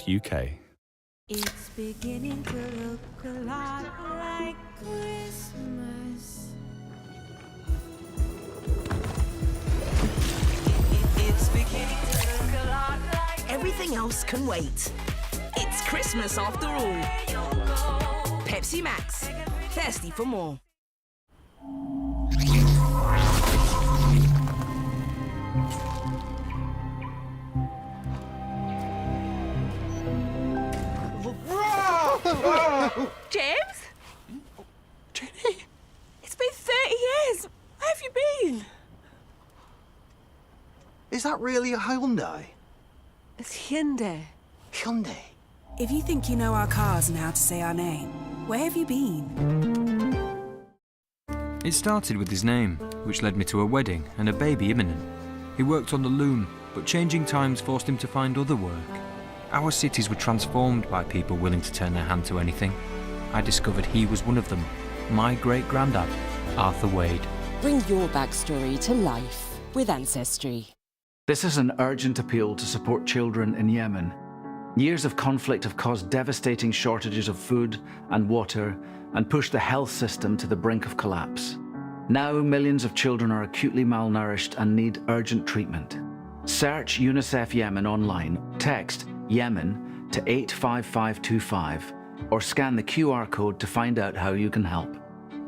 It's beginning to look a lot like Christmas. It's beginning to look a lot like Everything else can wait. It's Christmas after all. Pepsi Max. Thirsty for more. James? Jenny? It's been 30 years. Where have you been? Is that really a Hyundai? It's Hyundai. Hyundai? If you think you know our cars and how to say our name, where have you been? It started with his name, which led me to a wedding and a baby imminent. He worked on the loom, but changing times forced him to find other work. Our cities were transformed by people willing to turn their hand to anything. I discovered he was one of them, my great-granddad, Arthur Wade. Bring your backstory to life with Ancestry. This is an urgent appeal to support children in Yemen. Years of conflict have caused devastating shortages of food and water and pushed the health system to the brink of collapse. Now millions of children are acutely malnourished and need urgent treatment. Search UNICEF Yemen online, text Yemen to 85525 or scan the QR code to find out how you can help.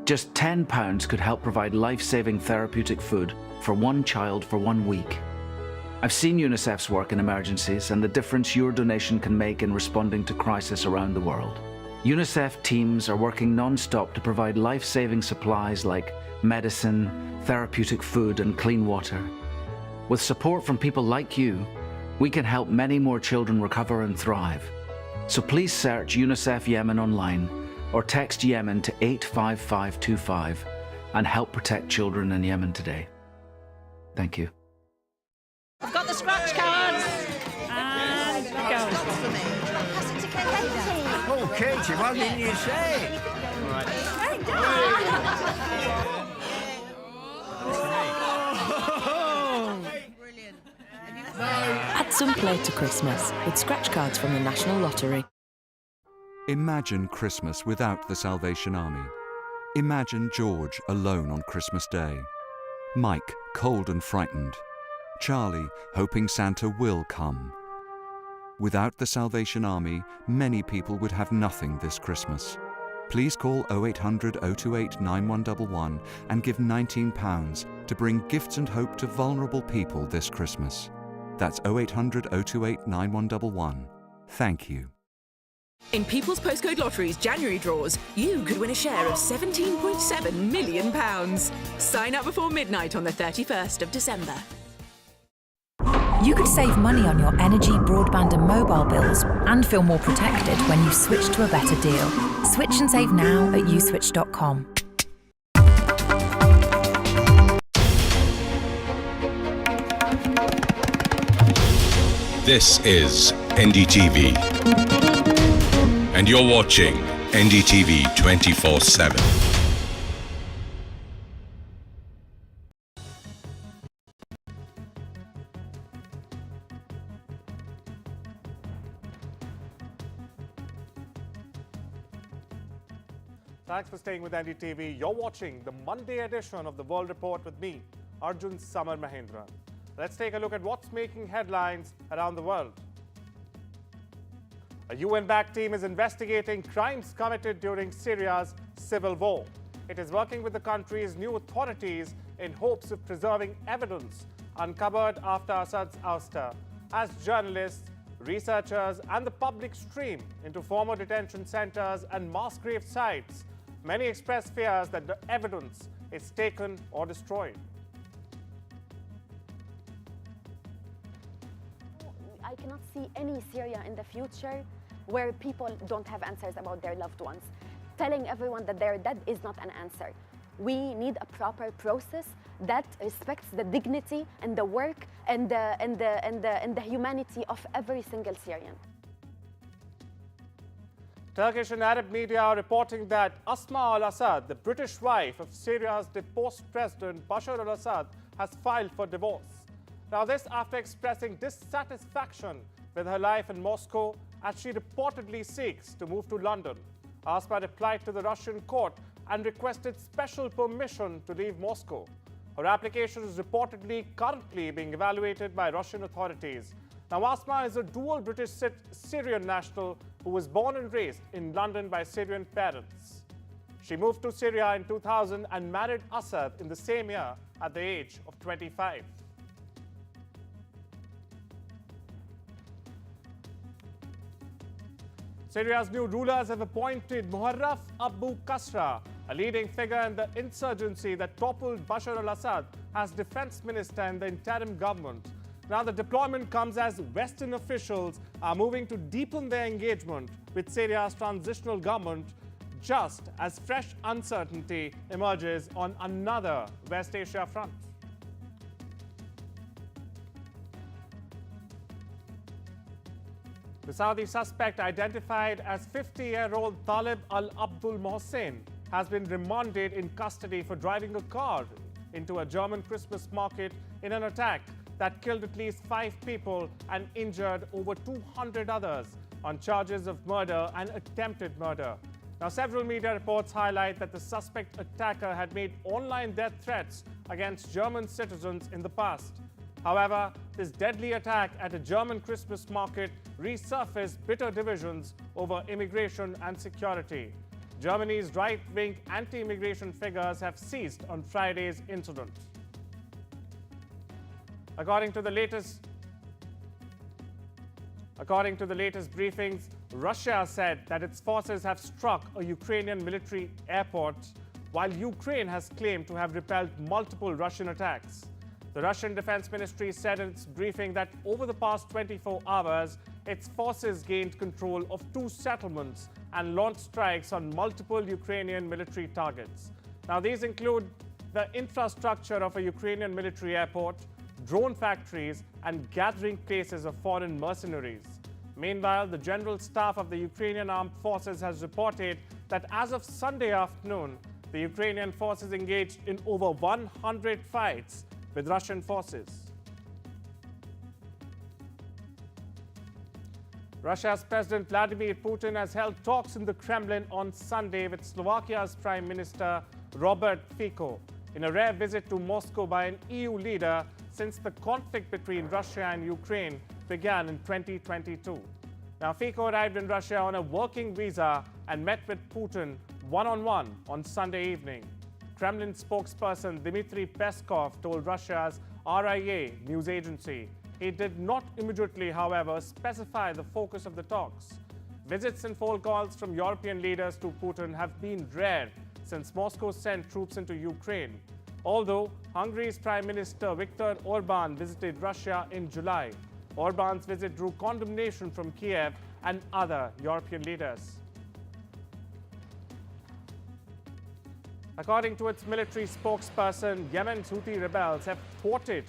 Just £10 could help provide life-saving therapeutic food for one child for 1 week. I've seen UNICEF's work in emergencies and the difference your donation can make in responding to crisis around the world. UNICEF teams are working non-stop to provide life-saving supplies like medicine, therapeutic food and clean water. With support from people like you, we can help many more children recover and thrive. So please search UNICEF Yemen online or text Yemen to 85525 and help protect children in Yemen today. Thank you. I've got the scratch cards. And go. Oh, Katie, why didn't you say? Add some play to Christmas with scratch cards from the National Lottery. Imagine Christmas without the Salvation Army. Imagine George alone on Christmas Day. Mike, cold and frightened. Charlie, hoping Santa will come. Without the Salvation Army, many people would have nothing this Christmas. Please call 0800 028 9111 and give £19 to bring gifts and hope to vulnerable people this Christmas. That's 0800 028 9111. Thank you. In People's Postcode Lottery's January draws, you could win a share of £17.7 million. Sign up before midnight on the 31st of December. You could save money on your energy, broadband and mobile bills and feel more protected when you switch to a better deal. Switch and save now at uswitch.com. This is NDTV, and you're watching NDTV 24/7. Thanks for staying with NDTV. You're watching the Monday edition of the World Report with me, Arjun Samar Mahendran. Let's take a look at what's making headlines around the world. A UN-backed team is investigating crimes committed during Syria's civil war. It is working with the country's new authorities in hopes of preserving evidence uncovered after Assad's ouster, as journalists, researchers and the public stream into former detention centers and mass grave sites. Many express fears that the evidence is taken or destroyed. I cannot see any Syria in the future where people don't have answers about their loved ones. Telling everyone that they're dead is not an answer. We need a proper process that respects the dignity and the work and the humanity of every single Syrian. Turkish and Arab media are reporting that Asma Al-Assad, the British wife of Syria's deposed president Bashar al-Assad, has filed for divorce. Now this after expressing dissatisfaction with her life in Moscow as she reportedly seeks to move to London. Asma replied to the Russian court and requested special permission to leave Moscow. Her application is reportedly currently being evaluated by Russian authorities. Now, Asma is a dual British Syrian national who was born and raised in London by Syrian parents. She moved to Syria in 2000 and married Assad in the same year at the age of 25. Syria's new rulers have appointed Muharraf Abu Kasra, a leading figure in the insurgency that toppled Bashar al-Assad, as defense minister in the interim government. Now, the deployment comes as Western officials are moving to deepen their engagement with Syria's transitional government, just as fresh uncertainty emerges on another West Asia front. The Saudi suspect, identified as 50-year-old Talib al-Abdul Mohsen, has been remanded in custody for driving a car into a German Christmas market in an attack that killed at least 5 people and injured over 200 others on charges of murder and attempted murder. Now, several media reports highlight that the suspect attacker had made online death threats against German citizens in the past. However, this deadly attack at a German Christmas market resurfaced bitter divisions over immigration and security. Germany's right-wing anti-immigration figures have seized on Friday's incident. According to the latest briefings, Russia said that its forces have struck a Ukrainian military airport, while Ukraine has claimed to have repelled multiple Russian attacks. The Russian Defense Ministry said in its briefing that over the past 24 hours, its forces gained control of 2 settlements and launched strikes on multiple Ukrainian military targets. Now, these include the infrastructure of a Ukrainian military airport, drone factories, and gathering places of foreign mercenaries. Meanwhile, the General Staff of the Ukrainian Armed Forces has reported that as of Sunday afternoon, the Ukrainian forces engaged in over 100 fights with Russian forces. Russia's President Vladimir Putin has held talks in the Kremlin on Sunday with Slovakia's Prime Minister Robert Fico, in a rare visit to Moscow by an EU leader since the conflict between Russia and Ukraine began in 2022. Now, Fico arrived in Russia on a working visa and met with Putin one-on-one on Sunday evening. Kremlin spokesperson Dmitry Peskov told Russia's RIA news agency. He did not immediately, however, specify the focus of the talks. Visits and phone calls from European leaders to Putin have been rare since Moscow sent troops into Ukraine, although Hungary's Prime Minister Viktor Orban visited Russia in July. Orban's visit drew condemnation from Kiev and other European leaders. According to its military spokesperson, Yemen's Houthi rebels have thwarted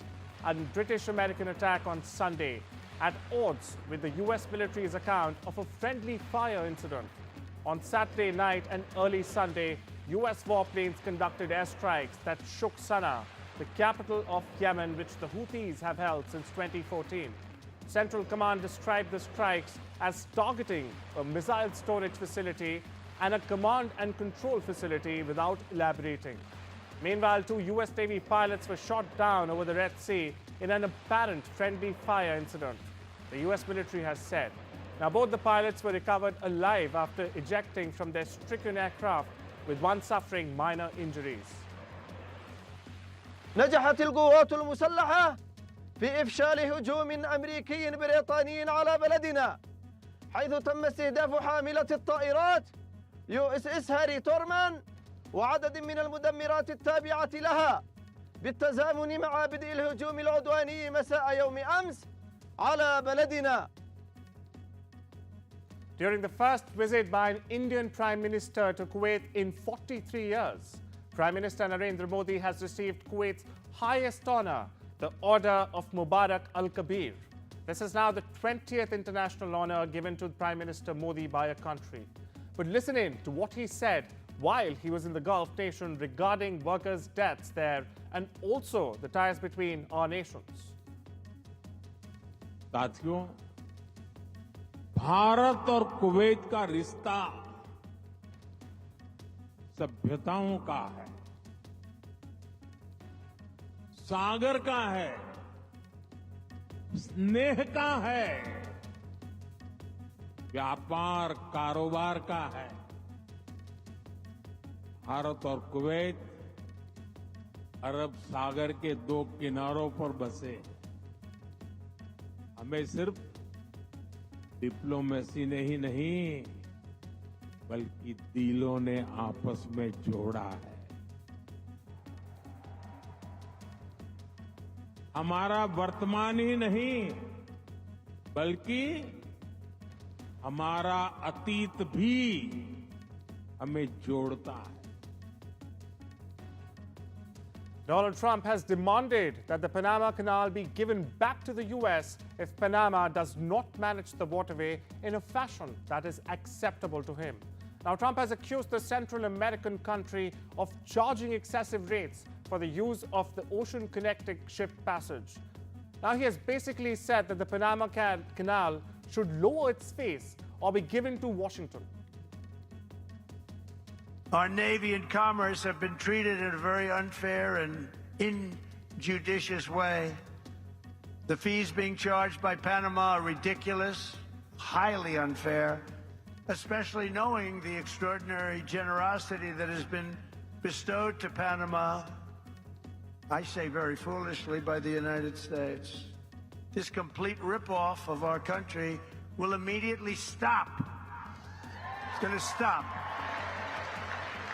a British-American attack on Sunday, at odds with the US military's account of a friendly fire incident. On Saturday night and early Sunday, US warplanes conducted airstrikes that shook Sana'a, the capital of Yemen, which the Houthis have held since 2014. Central Command described the strikes as targeting a missile storage facility and a command and control facility without elaborating. Meanwhile, 2 US Navy pilots were shot down over the Red Sea in an apparent friendly fire incident, the US military has said. Now, both the pilots were recovered alive after ejecting from their stricken aircraft, with one suffering minor injuries. نجحت القوات المسلحة في إفشال هجوم أمريكي بريطاني على بلدنا، حيث تم استهداف حاملة الطائرات USS هاري تورمان وعدد من المدمرات التابعة لها، بالتزامن مع بدء الهجوم العدواني مساء يوم أمس على بلدنا. During the first visit by an Indian Prime Minister to Kuwait in 43 years, Prime Minister Narendra Modi has received Kuwait's highest honor, the Order of Mubarak Al-Kabir. This is now the 20th international honor given to Prime Minister Modi by a country. But listen in to what he said while he was in the Gulf nation regarding workers' deaths there and also the ties between our nations. साथियों, भारत और Kuwait का रिश्ता सभ्यताओं का है, सागर का है, स्नेह का है, व्यापार कारोबार का है। भारत और कुवैत अरब सागर के दो किनारों पर बसे। हमें सिर्फ डिप्लोमेसी ने ही नहीं बल्कि दिलों ने आपस में जोड़ा है। हमारा वर्तमान ही नहीं बल्कि हमारा अतीत भी हमें जोड़ता है। Donald Trump has demanded that the Panama Canal be given back to the U.S. if Panama does not manage the waterway in a fashion that is acceptable to him. Now, Trump has accused the Central American country of charging excessive rates for the use of the ocean-connecting ship passage. Now, he has basically said that the Panama Canal should lower its face or be given to Washington. Our Navy and Commerce have been treated in a very unfair and injudicious way. The fees being charged by Panama are ridiculous, highly unfair, especially knowing the extraordinary generosity that has been bestowed to Panama, I say very foolishly, by the United States. This complete rip-off of our country will immediately stop. It's going to stop.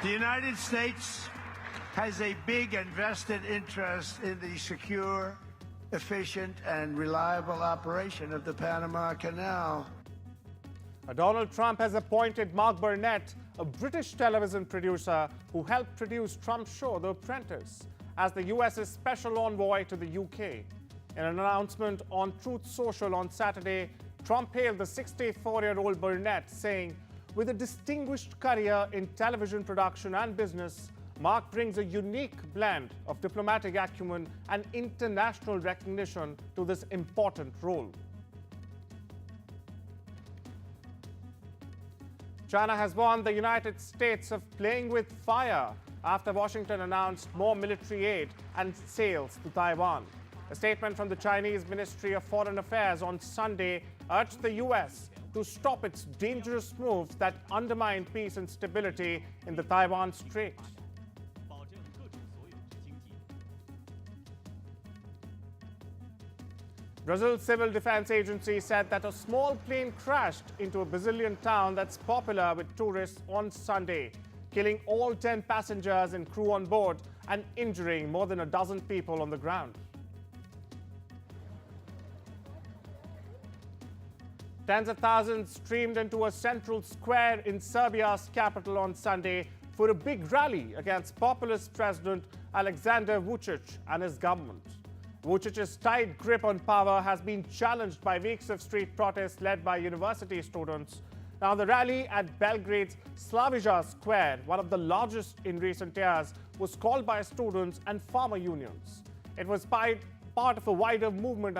The United States has a big and vested interest in the secure, efficient, and reliable operation of the Panama Canal. Donald Trump has appointed Mark Burnett, a British television producer who helped produce Trump's show, The Apprentice, as the US's special envoy to the UK. In an announcement on Truth Social on Saturday, Trump hailed the 64-year-old Burnett, saying, "With a distinguished career in television production and business, Mark brings a unique blend of diplomatic acumen and international recognition to this important role." China has warned the United States of playing with fire after Washington announced more military aid and sales to Taiwan. A statement from the Chinese Ministry of Foreign Affairs on Sunday urged the U.S. to stop its dangerous moves that undermine peace and stability in the Taiwan Strait. Brazil's Civil Defense Agency said that a small plane crashed into a Brazilian town that's popular with tourists on Sunday, killing all 10 passengers and crew on board and injuring more than a dozen people on the ground. Tens of thousands streamed into a central square in Serbia's capital on Sunday for a big rally against populist President Alexander Vučić and his government. Vučić's tight grip on power has been challenged by weeks of street protests led by university students. Now, the rally at Belgrade's Slavija Square, one of the largest in recent years, was called by students and farmer unions. It was part of a wider movement,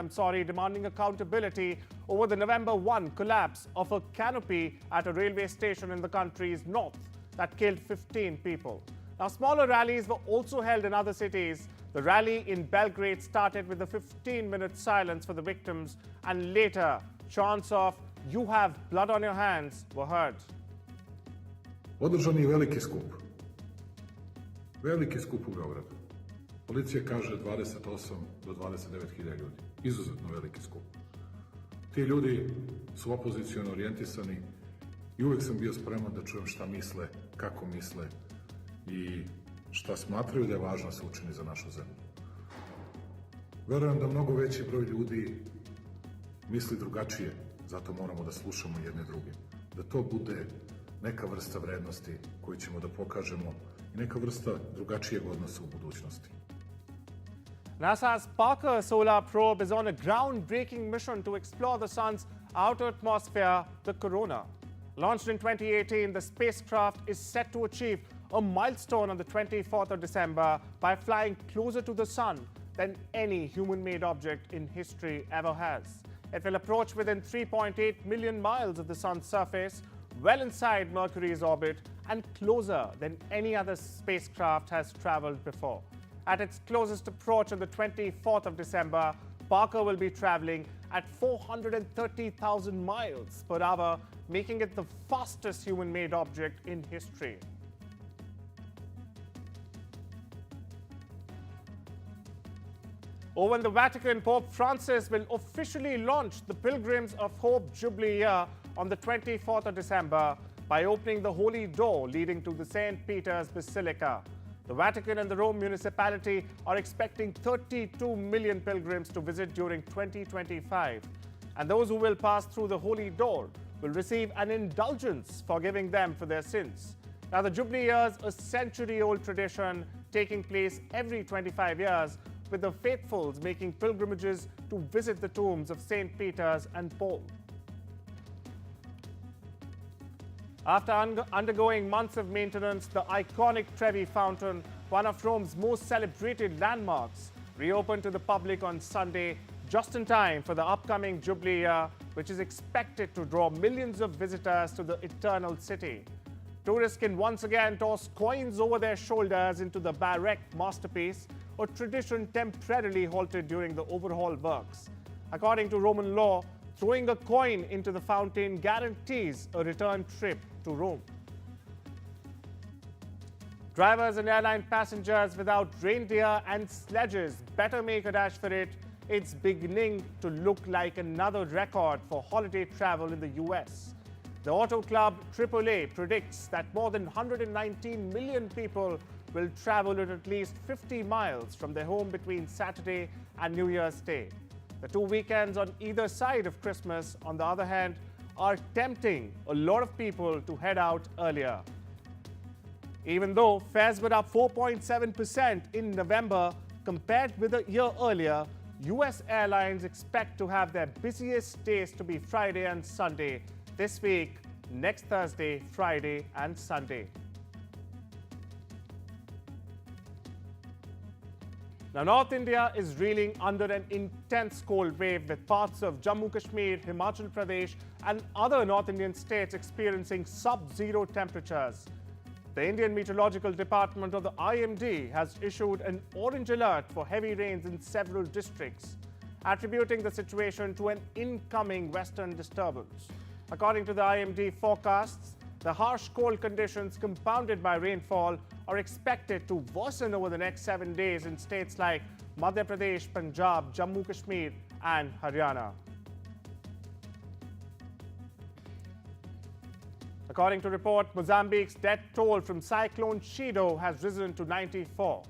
demanding accountability over the November 1 collapse of a canopy at a railway station in the country's north that killed 15 people. Now, smaller rallies were also held in other cities. The rally in Belgrade started with a 15-minute silence for the victims, and later, chants of "You have blood on your hands" were heard. Održan je veliki skup. Veliki skup u Beogradu. Policija kaže 28 do 29.000 ljudi. Izuzetno veliki skup. Ti ljudi su opoziciono orijentisani i uvek sam bio spreman da čujem šta misle, kako misle i šta smatraju da je važno da se učini za našu zemlju. Verujem da mnogo veći broj ljudi misli drugačije, zato moramo da slušamo jedne druge. Da to bude neka vrsta vrednosti koju ćemo da pokažemo i neka vrsta drugačijeg odnosa u budućnosti. NASA's Parker solar probe is on a groundbreaking mission to explore the sun's outer atmosphere, the corona. Launched in 2018, the spacecraft is set to achieve a milestone on the 24th of December by flying closer to the sun than any human-made object in history ever has. It will approach within 3.8 million miles of the Sun's surface, well inside Mercury's orbit and closer than any other spacecraft has traveled before. At its closest approach on the 24th of December, Parker will be traveling at 430,000 miles per hour, making it the fastest human-made object in history. Over in the Vatican, Pope Francis will officially launch the Pilgrims of Hope Jubilee year on the 24th of December by opening the Holy Door leading to the St. Peter's Basilica. The Vatican and the Rome municipality are expecting 32 million pilgrims to visit during 2025. And those who will pass through the Holy Door will receive an indulgence, forgiving them for their sins. Now, the Jubilee year is a century-old tradition taking place every 25 years, with the faithfuls making pilgrimages to visit the tombs of St. Peter's and Paul. After undergoing months of maintenance, the iconic Trevi Fountain, one of Rome's most celebrated landmarks, reopened to the public on Sunday, just in time for the upcoming Jubilee year, which is expected to draw millions of visitors to the Eternal City. Tourists can once again toss coins over their shoulders into the Baroque masterpiece, a tradition temporarily halted during the overhaul works. According to Roman law, throwing a coin into the fountain guarantees a return trip to Rome. Drivers and airline passengers without reindeer and sledges better make a dash for it. It's beginning to look like another record for holiday travel in the US. The auto club AAA predicts that more than 119 million people will travel at least 50 miles from their home between Saturday and New Year's Day. The 2 weekends on either side of Christmas, on the other hand, are tempting a lot of people to head out earlier. Even though fares were up 4.7% in November compared with a year earlier, US airlines expect to have their busiest days to be Friday and Sunday this week, next Thursday, Friday and Sunday. Now, North India is reeling under an intense cold wave, with parts of Jammu Kashmir, Himachal Pradesh and other North Indian states experiencing sub-zero temperatures. The Indian Meteorological Department of the IMD has issued an orange alert for heavy rains in several districts, attributing the situation to an incoming western disturbance. According to the IMD forecasts, the harsh cold conditions compounded by rainfall are expected to worsen over the next 7 days in states like Madhya Pradesh, Punjab, Jammu Kashmir and Haryana. According to report, Mozambique's death toll from Cyclone Chido has risen to 94.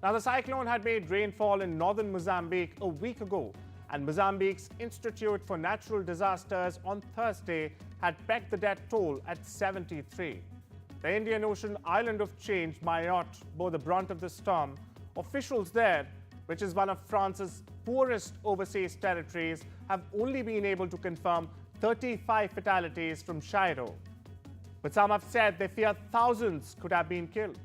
Now, the cyclone had made rainfall in northern Mozambique a week ago, and Mozambique's Institute for Natural Disasters on Thursday had pegged the death toll at 73. The Indian Ocean island of Change, Mayotte, bore the brunt of the storm. Officials there, which is one of France's poorest overseas territories, have only been able to confirm 35 fatalities from Chido. But some have said they fear thousands could have been killed.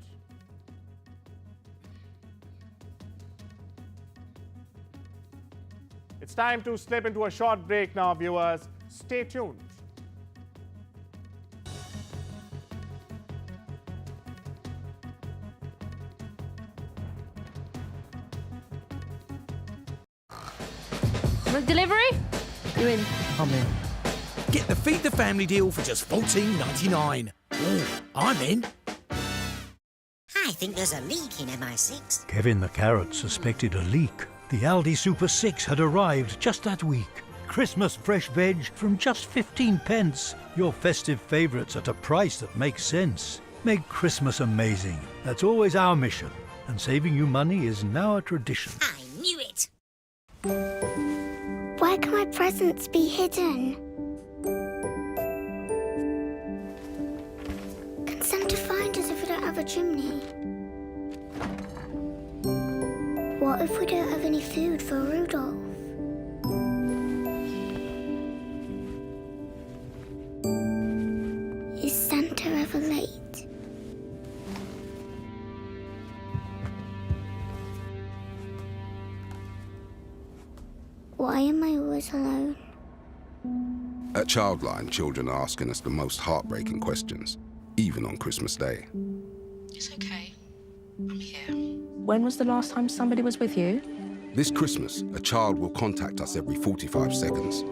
It's time to slip into a short break now, viewers. Stay tuned. Delivery? You in? I'm in. Get the Feed the Family deal for just $14.99. Oh, I'm in. I think there's a leak in MI6. Kevin the Carrot suspected a leak. The Aldi Super 6 had arrived just that week. Christmas fresh veg from just 15 pence. Your festive favourites at a price that makes sense. Make Christmas amazing. That's always our mission. And saving you money is now a tradition. I knew it. Where can my presents be hidden? Can Santa find us if we don't have a chimney? What if we don't have any food for Rudolph? Is Santa ever late? Why am I always alone? At Childline, children are asking us the most heartbreaking questions, even on Christmas Day. It's okay. I'm here. When was the last time somebody was with you? This Christmas, a child will contact us every 45 seconds.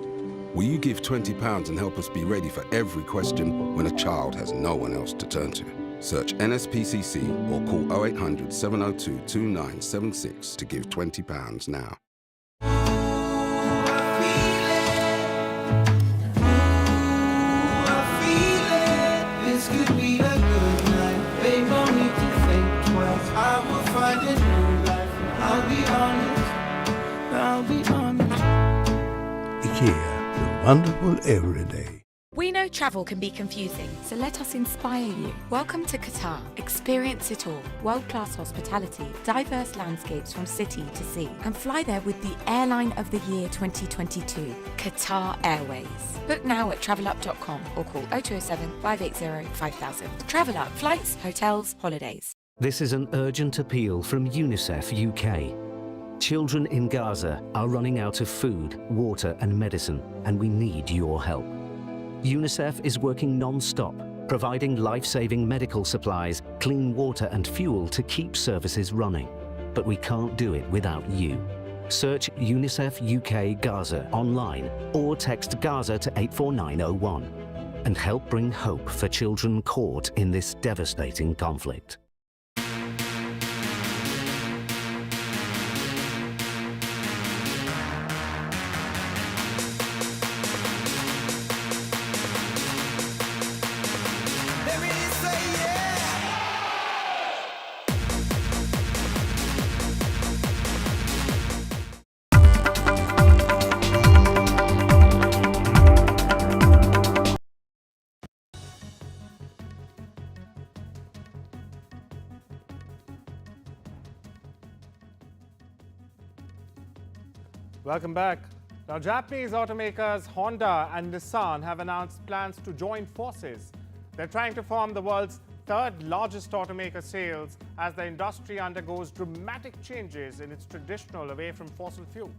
Will you give £20 and help us be ready for every question when a child has no one else to turn to? Search NSPCC or call 0800 702 2976 to give £20 now. This could be a good night. They don't need to think twice. I will find a new life. I'll be honest. IKEA, the wonderful everyday. We know travel can be confusing, so let us inspire you. Welcome to Qatar. Experience it all. World-class hospitality, diverse landscapes from city to sea, and fly there with the Airline of the Year 2022, Qatar Airways. Book now at travelup.com or call 0207 580 5000. Travel Up, flights, hotels, holidays. This is an urgent appeal from UNICEF UK. Children in Gaza are running out of food, water and medicine, and we need your help. UNICEF is working non-stop, providing life-saving medical supplies, clean water and fuel to keep services running. But we can't do it without you. Search UNICEF UK Gaza online or text Gaza to 84901 and help bring hope for children caught in this devastating conflict. Welcome back. Now, Japanese automakers Honda and Nissan have announced plans to join forces. They're trying to form the world's third largest automaker sales as the industry undergoes dramatic changes in its traditional away from fossil fuels.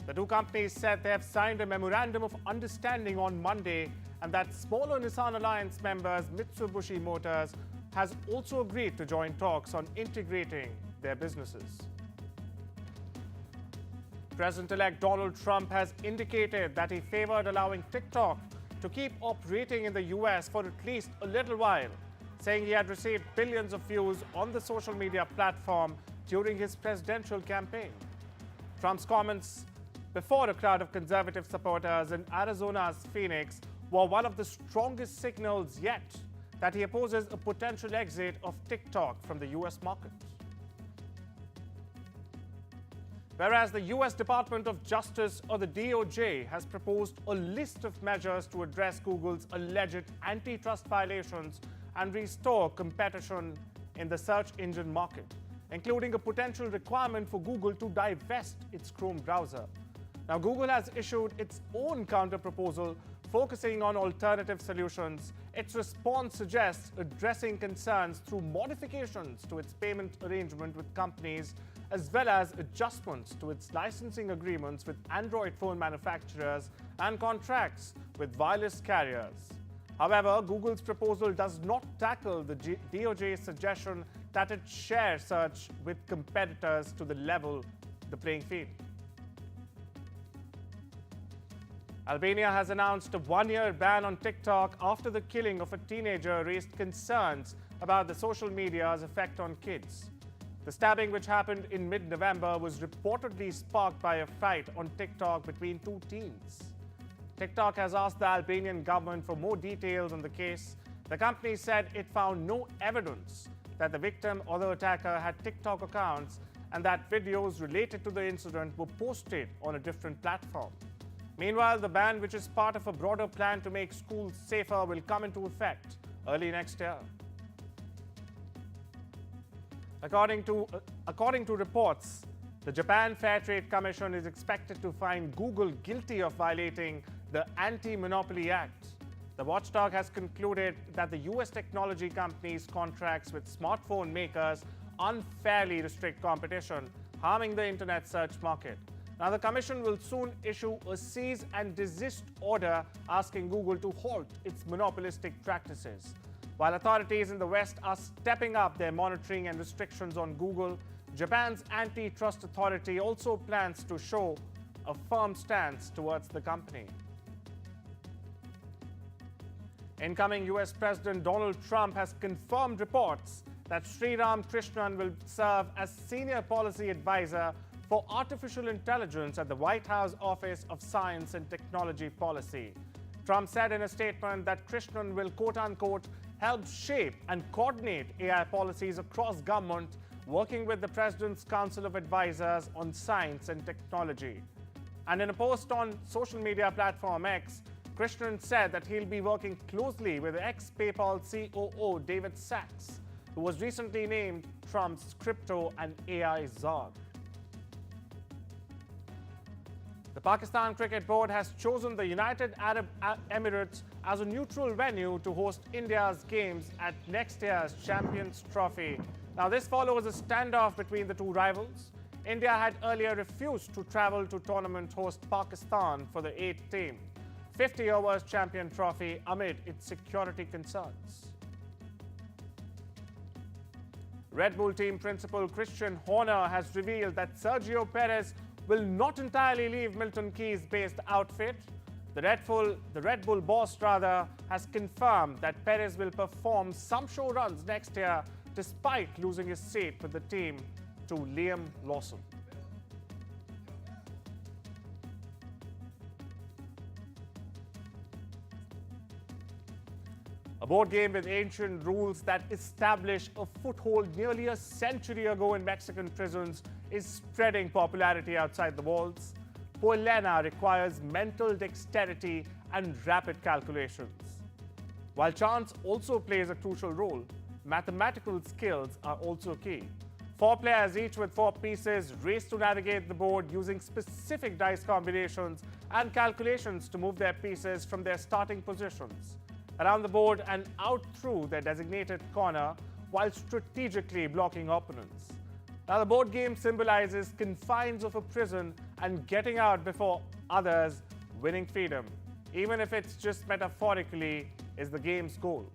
The two companies said they have signed a memorandum of understanding on Monday, and that smaller Nissan Alliance members Mitsubishi Motors has also agreed to join talks on integrating their businesses. President-elect Donald Trump has indicated that he favored allowing TikTok to keep operating in the US for at least a little while, saying he had received billions of views on the social media platform during his presidential campaign. Trump's comments before a crowd of conservative supporters in Arizona's Phoenix were one of the strongest signals yet that he opposes a potential exit of TikTok from the US market. Whereas the US Department of Justice, or the DOJ, has proposed a list of measures to address Google's alleged antitrust violations and restore competition in the search engine market, including a potential requirement for Google to divest its Chrome browser. Now, Google has issued its own counter-proposal focusing on alternative solutions. Its response suggests addressing concerns through modifications to its payment arrangement with companies, as well as adjustments to its licensing agreements with Android phone manufacturers and contracts with wireless carriers. However, Google's proposal does not tackle the DOJ's suggestion that it share search with competitors to level the playing field. Albania has announced a one-year ban on TikTok after the killing of a teenager raised concerns about the social media's effect on kids. The stabbing, which happened in mid-November, was reportedly sparked by a fight on TikTok between two teens. TikTok has asked the Albanian government for more details on the case. The company said it found no evidence that the victim or the attacker had TikTok accounts and that videos related to the incident were posted on a different platform. Meanwhile, the ban, which is part of a broader plan to make schools safer, will come into effect early next year. According to reports, the Japan Fair Trade Commission is expected to find Google guilty of violating the Anti-Monopoly Act. The watchdog has concluded that the US technology company's contracts with smartphone makers unfairly restrict competition, harming the internet search market. Now, the Commission will soon issue a cease and desist order asking Google to halt its monopolistic practices. While authorities in the West are stepping up their monitoring and restrictions on Google, Japan's antitrust authority also plans to show a firm stance towards the company. Incoming US President Donald Trump has confirmed reports that Sriram Krishnan will serve as senior policy advisor for artificial intelligence at the White House Office of Science and Technology Policy. Trump said in a statement that Krishnan will, quote-unquote, help shape and coordinate AI policies across government, working with the President's Council of Advisors on Science and Technology. And in a post on social media platform X, Krishnan said that he'll be working closely with ex-PayPal COO David Sachs, who was recently named Trump's crypto and AI czar. The Pakistan Cricket Board has chosen the United Arab Emirates as a neutral venue to host India's games at next year's Champions Trophy. Now, this follows a standoff between the two rivals. India had earlier refused to travel to tournament host Pakistan for the 8th team. 50 overs Champion Trophy amid its security concerns. Red Bull team principal Christian Horner has revealed that Sergio Perez will not entirely leave Milton Keynes-based outfit. The Red Bull boss has confirmed that Perez will perform some show runs next year despite losing his seat with the team to Liam Lawson. A board game with ancient rules that established a foothold nearly a century ago in Mexican prisons is spreading popularity outside the walls. Poelena requires mental dexterity and rapid calculations. While chance also plays a crucial role, mathematical skills are also key. 4 players, each with 4 pieces, race to navigate the board using specific dice combinations and calculations to move their pieces from their starting positions around the board and out through their designated corner while strategically blocking opponents. Now, the board game symbolizes confines of a prison and getting out before others, winning freedom, even if it's just metaphorically, is the game's goal.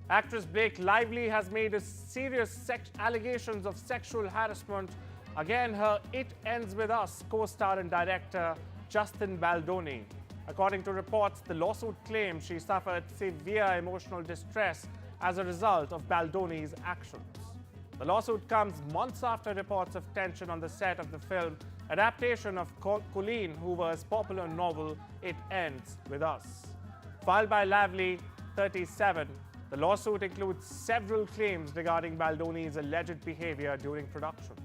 Actress Blake Lively has made a serious allegations of sexual harassment. Again, her It Ends With Us co-star and director Justin Baldoni. According to reports, the lawsuit claims she suffered severe emotional distress as a result of Baldoni's actions. The lawsuit comes months after reports of tension on the set of the film adaptation of Colleen Hoover's popular novel It Ends With Us. Filed by Lively, 37, the lawsuit includes several claims regarding Baldoni's alleged behavior during production.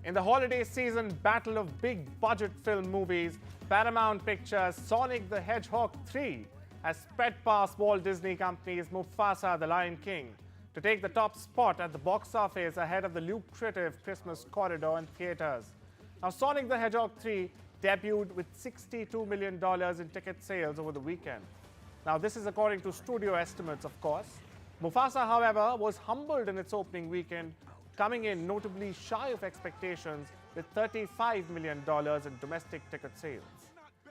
In the holiday season battle of big-budget film movies, Paramount Pictures' Sonic the Hedgehog 3 has sped past Walt Disney Company's Mufasa the Lion King to take the top spot at the box office ahead of the lucrative Christmas corridor in theaters. Now, Sonic the Hedgehog 3 debuted with $62 million in ticket sales over the weekend. Now, this is according to studio estimates, of course. Mufasa, however, was humbled in its opening weekend, coming in notably shy of expectations with $35 million in domestic ticket sales.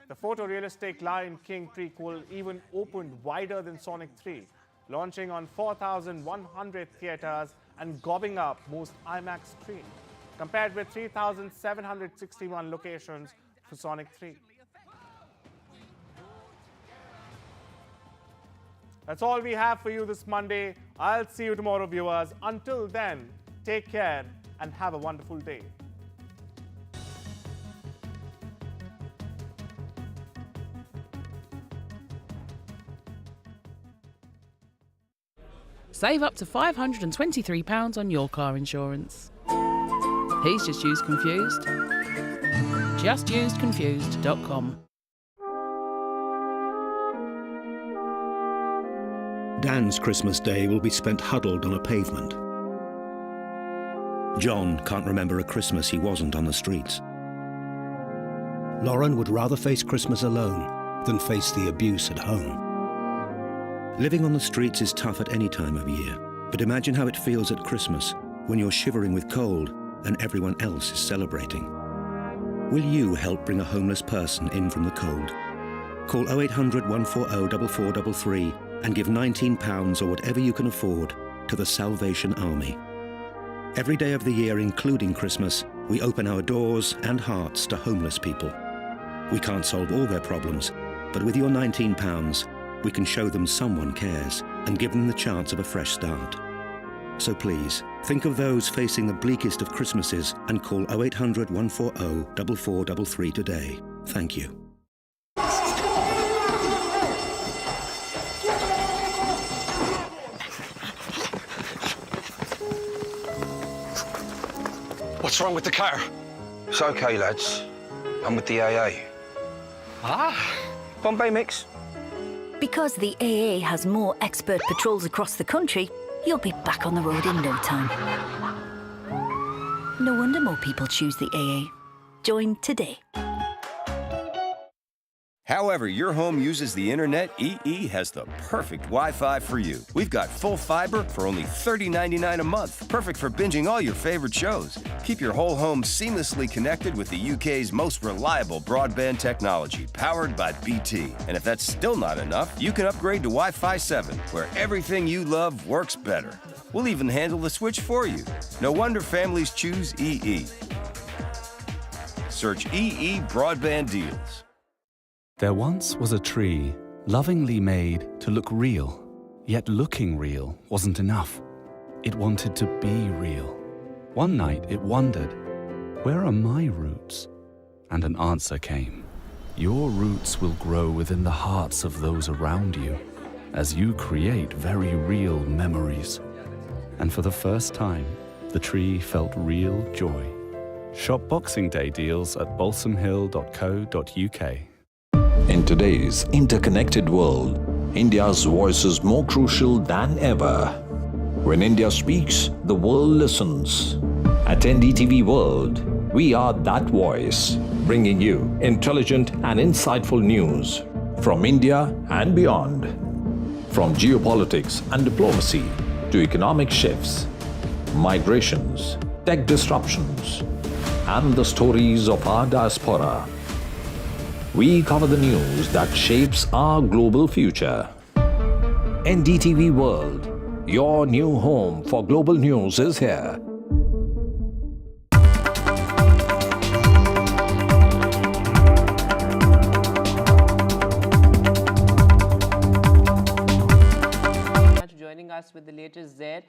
The photorealistic Lion King prequel even opened wider than Sonic 3, launching on 4,100 theaters and gobbing up most IMAX screens, compared with 3,761 locations for Sonic 3. That's all we have for you this Monday. I'll see you tomorrow, viewers. Until then, take care and have a wonderful day. Save up to £523 on your car insurance. He's just used Confused. JustUsedConfused.com. Dan's Christmas Day will be spent huddled on a pavement. John can't remember a Christmas he wasn't on the streets. Lauren would rather face Christmas alone than face the abuse at home. Living on the streets is tough at any time of year, But imagine how it feels at Christmas when you're shivering with cold and everyone else is celebrating. Will you help bring a homeless person in from the cold? Call 0800 140 4433 and give £19 or whatever you can afford to the Salvation Army. Every day of the year, including Christmas, we open our doors and hearts to homeless people. We can't solve all their problems, but with your £19, we can show them someone cares and give them the chance of a fresh start. So please, think of those facing the bleakest of Christmases and call 0800 140 4433 today. Thank you. What's wrong with the car? It's okay, lads. I'm with the AA. Bombay mix. Because the AA has more expert patrols across the country, you'll be back on the road in no time. No wonder more people choose the AA. Join today. However your home uses the internet, EE has the perfect Wi-Fi for you. We've got full fiber for only $30.99 a month. Perfect for binging all your favorite shows. Keep your whole home seamlessly connected with the UK's most reliable broadband technology, powered by BT. And if that's still not enough, you can upgrade to Wi-Fi 7, where everything you love works better. We'll even handle the switch for you. No wonder families choose EE. Search EE Broadband Deals. There once was a tree, lovingly made to look real, yet looking real wasn't enough. It wanted to be real. One night it wondered, where are my roots? And an answer came. Your roots will grow within the hearts of those around you, as you create very real memories. And for the first time, the tree felt real joy. Shop Boxing Day deals at balsamhill.co.uk. In today's interconnected world, India's voice is more crucial than ever. When India speaks, the world listens. At NDTV World, we are that voice, bringing you intelligent and insightful news from India and beyond. From geopolitics and diplomacy to economic shifts, migrations, tech disruptions, and the stories of our diaspora. We cover the news that shapes our global future. NDTV World, your new home for global news, is here. Joining us with the latest there.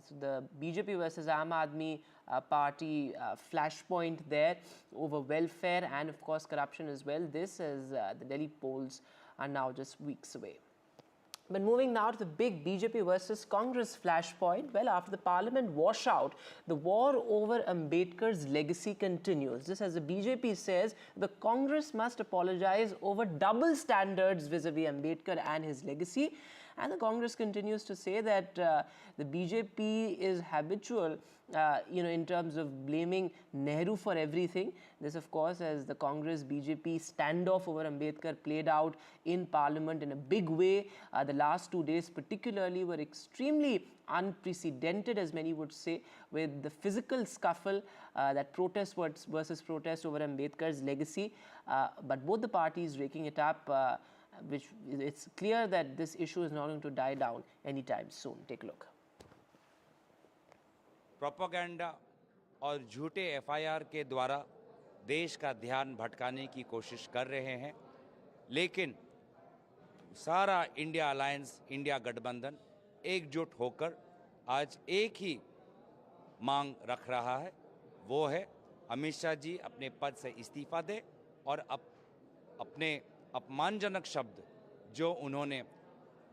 So the BJP versus Aam Aadmi Party flashpoint there over welfare and of course corruption as well. This is the Delhi polls are now just weeks away. But moving now to the big BJP versus Congress flashpoint, well, after the parliament washout, the war over Ambedkar's legacy continues. This as the BJP says the Congress must apologize over double standards vis-a-vis Ambedkar and his legacy. And the Congress continues to say that the BJP is habitual, in terms of blaming Nehru for everything. This, of course, as the Congress-BJP standoff over Ambedkar played out in Parliament in a big way. The last 2 days particularly were extremely unprecedented, as many would say, with the physical scuffle, that protest versus protest over Ambedkar's legacy. But both the parties raking it up, which it's clear that this issue is not going to die down anytime soon. Take a look. Propaganda और झूठे FIR के द्वारा देश का ध्यान भटकाने की कोशिश कर रहे हैं, लेकिन सारा इंडिया अलायंस, इंडिया गठबंधन एकजुट होकर आज एक ही मांग रख रहा है, वो है अमित शाह जी अपने पद से इस्तीफा दें और अपने अपमानजनक शब्द जो उन्होंने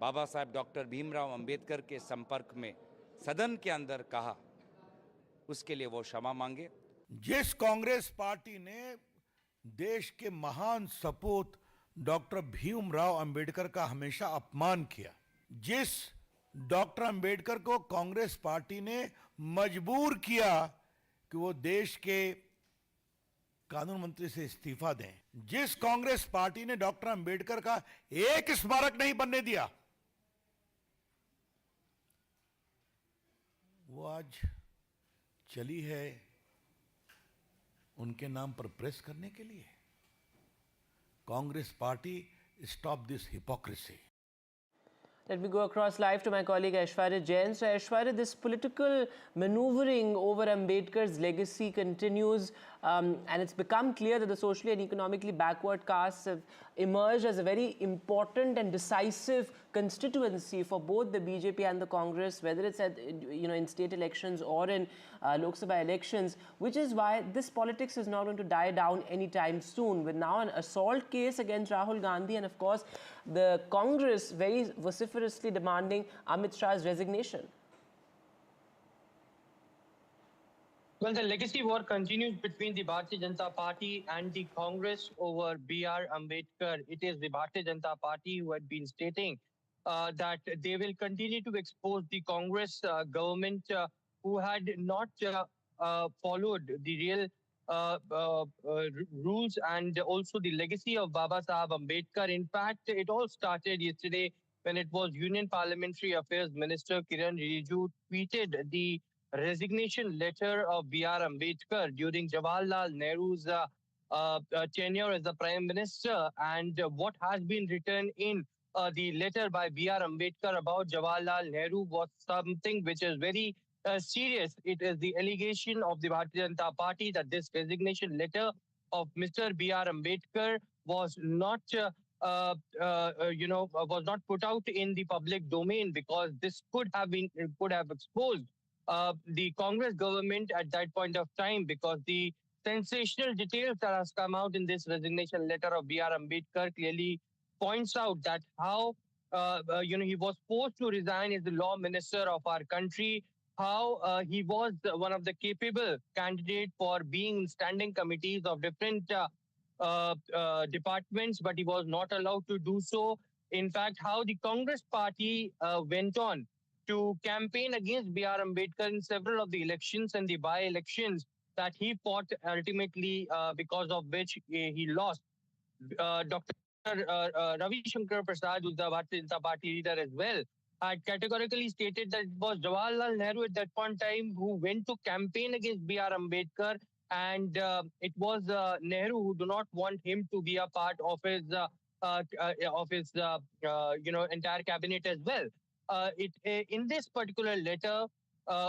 बाबा साहब डॉक्टर भीमराव अंबेडकर के संपर्क में सदन के अंदर कहा, उसके लिए वो क्षमा मांगे। जिस कांग्रेस पार्टी ने देश के महान सपूत डॉक्टर भीमराव अंबेडकर का हमेशा अपमान किया, जिस डॉक्टर अंबेडकर को कांग्रेस पार्टी ने मजबूर किया कि वो देश के कानून मंत्री से इस्तीफा दें, जिस कांग्रेस पार्टी ने डॉक्टर अंबेडकर का एक स्मारक नहीं बनने दिया, वो आज चली है उनके नाम पर प्रेस करने के लिए। Congress party stop this hypocrisy. Let me go across live to my colleague Aishwarya Jain. So Aishwarya, this political maneuvering over Ambedkar's legacy continues, and it's become clear that the socially and economically backward castes have emerged as a very important and decisive constituency for both the BJP and the Congress, whether it's at, in state elections or in Lok Sabha elections, which is why this politics is not going to die down anytime soon. With now an assault case against Rahul Gandhi, and of course the Congress very vociferously demanding Amit Shah's resignation. Well, the legacy war continues between the Bharatiya Janata Party and the Congress over B.R. Ambedkar. It is the Bharatiya Janata Party who had been stating that they will continue to expose the Congress government who had not followed the real rules and also the legacy of Baba Sahib Ambedkar. In fact, it all started yesterday when it was Union Parliamentary Affairs Minister Kiran Rijiju tweeted the resignation letter of B.R. Ambedkar during Jawaharlal Nehru's tenure as the Prime Minister, and what has been written in the letter by B.R. Ambedkar about Jawaharlal Nehru was something which is very serious. It is the allegation of the Bharatiya Janata Party that this resignation letter of Mr. B.R. Ambedkar was not was not put out in the public domain because this could have exposed the Congress government at that point of time, because the sensational details that has come out in this resignation letter of B.R. Ambedkar clearly points out that how he was forced to resign as the law minister of our country, how he was one of the capable candidates for being in standing committees of different departments, but he was not allowed to do so. In fact, how the Congress party went on to campaign against B.R. Ambedkar in several of the elections and the by-elections that he fought ultimately, because of which he lost. Dr. Ravi Shankar Prasad, who's the Bharatiya Janata Party leader as well, had categorically stated that it was Jawaharlal Nehru at that point in time who went to campaign against B.R. Ambedkar, and it was Nehru who do not want him to be a part of his entire cabinet as well. In this particular letter,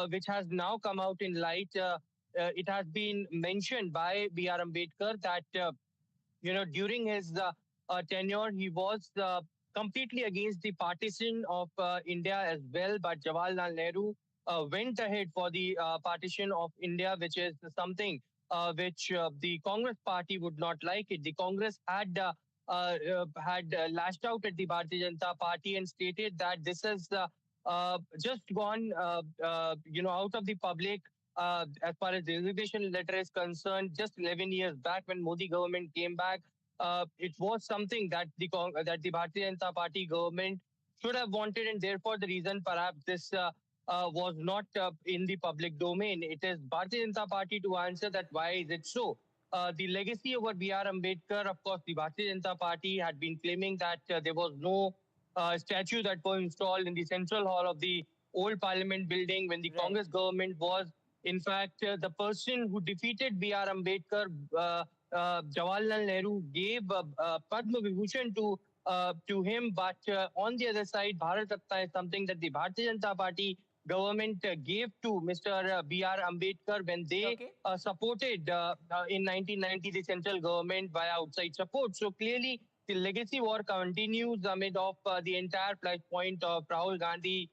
which has now come out in light, it has been mentioned by B.R. Ambedkar that during his tenure he was completely against the partition of India as well, but Jawaharlal Nehru went ahead for the partition of India, which is something which the Congress party would not like it. The Congress had lashed out at the Bharatiya Janata Party and stated that this has just gone out of the public as far as the resignation letter is concerned. Just 11 years back, when Modi government came back, it was something that the Bharatiya Janata Party government should have wanted, and therefore the reason perhaps this was not in the public domain. It is Bharatiya Janata Party to answer that why is it so. The legacy over B.R. Ambedkar, of course, the Bharatiya Janata Party had been claiming that there was no statue that was installed in the central hall of the old parliament building when the Congress government was. In fact, the person who defeated B.R. Ambedkar, Jawaharlal Nehru, gave Padma Vibhushan to him. But on the other side, Bharat Ratna is something that the Bharatiya Janata Party government gave to Mr. B.R. Ambedkar when they supported in 1990 the central government via outside support. So clearly, the legacy war continues amid of the entire flashpoint of Rahul Gandhi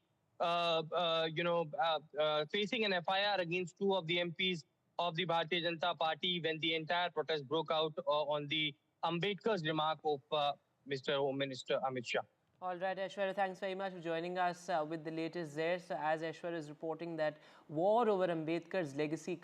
facing an FIR against two of the MPs of the Bharatiya Janata Party when the entire protest broke out on the Ambedkar's remark of Mr. Home Minister Amit Shah. All right, Aishwarya, thanks very much for joining us with the latest there. So as Aishwarya is reporting that war over Ambedkar's legacy